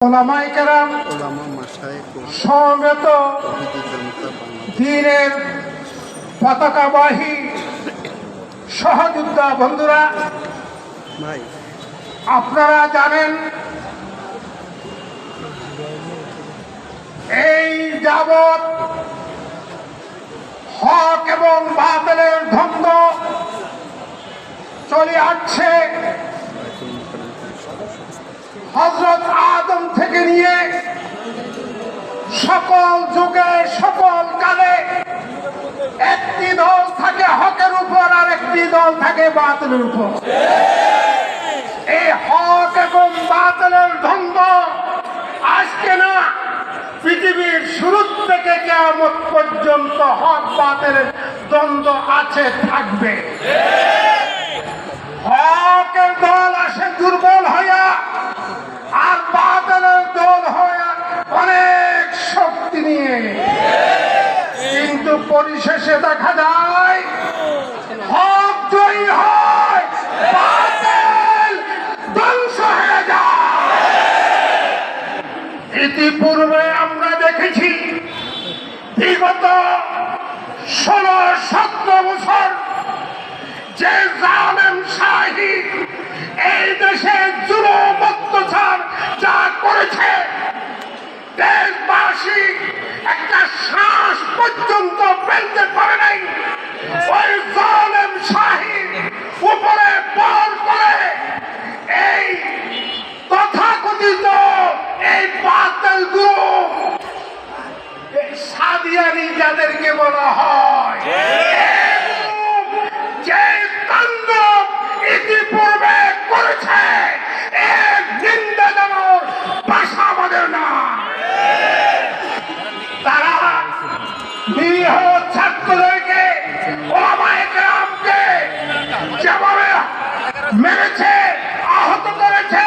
ওলামায়ে কেরাম সমবেত দ্বীনের পতাকাবাহী সহযোদ্ধা বন্ধুরা, আপনারা জানেন এই যাবৎ হক এবং বাতিলের দ্বন্দ্ব চলে আসছে। হযরত আদম থেকে নিয়ে সকল যুগে সকল কালে একটি দল থাকে হকের উপর আর একটি দল থাকে বাতিলের উপর। এই হক এবং বাতিলের দ্বন্দ্ব আজকে না, পৃথিবীর শুরু থেকে কিয়ামত পর্যন্ত হক বাতিলের দ্বন্দ্ব আছে, থাকবে। হকের দল আসে দুর্বল হইয়া আর বাতিলের দল হইয়া অনেক শক্তি নিয়ে, কিন্তু পরিশেষে দেখা যায় হক জয়ী হয়, বাতিল ধ্বংস হয়ে যায়। ইতিপূর্বে আমরা দেখেছি বিগত 16-17 বছর যে জালেম শাহী এই দেশে জুলুম অত্যাচার যা করেছে, দেশবাসী একটা শ্বাস পর্যন্ত ফেলতে পারে নাই। ওই জালেম শাহীর উপরে বল করে এই তথাকথিত এই বাতিল গ্রুপ, এই সাদিয়ানি যাদেরকে বলা হয়, যে তাণ্ডব ইতিপূর্বে করেছে, এক নিন্দা জানানোর ভাষা আমাদের না। তারা নিরীহ ছাত্রদেরকে, ওলামায়ে কেরামকে যেভাবে মেরেছে, আহত করেছে,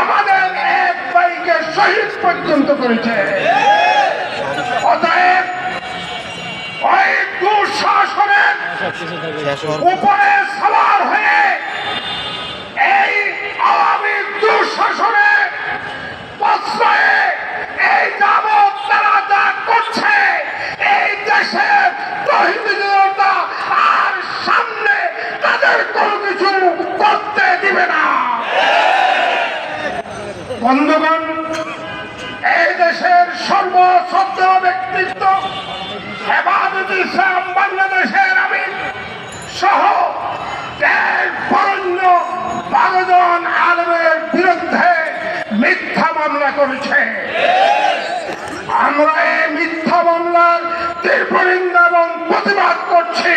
আমাদের এক ভাইকে শহীদ পর্যন্ত করেছে। অতএব ওই দুঃশাসনের উপরে সওয়ার হয়ে এই আওয়ামী দুঃশাসনে প্রশ্রয়ে এই যাবৎ তারা যা করছে, এই দেশের তৌহিদি জনতা আর সামনে তাদের কোনো কিছু করতে দিবে না। বন্ধুগণ, এই দেশের সর্বশ্রদ্ধ ব্যক্তিত্ব হেফাজত ইসলাম বাংলাদেশের আমির সহ দেশ বরেণ্য 12 জন আলেমের বিরুদ্ধে মিথ্যা মামলা করেছে। আমরা এই মিথ্যা মামলার তীব্র নিন্দা এবং প্রতিবাদ করছি।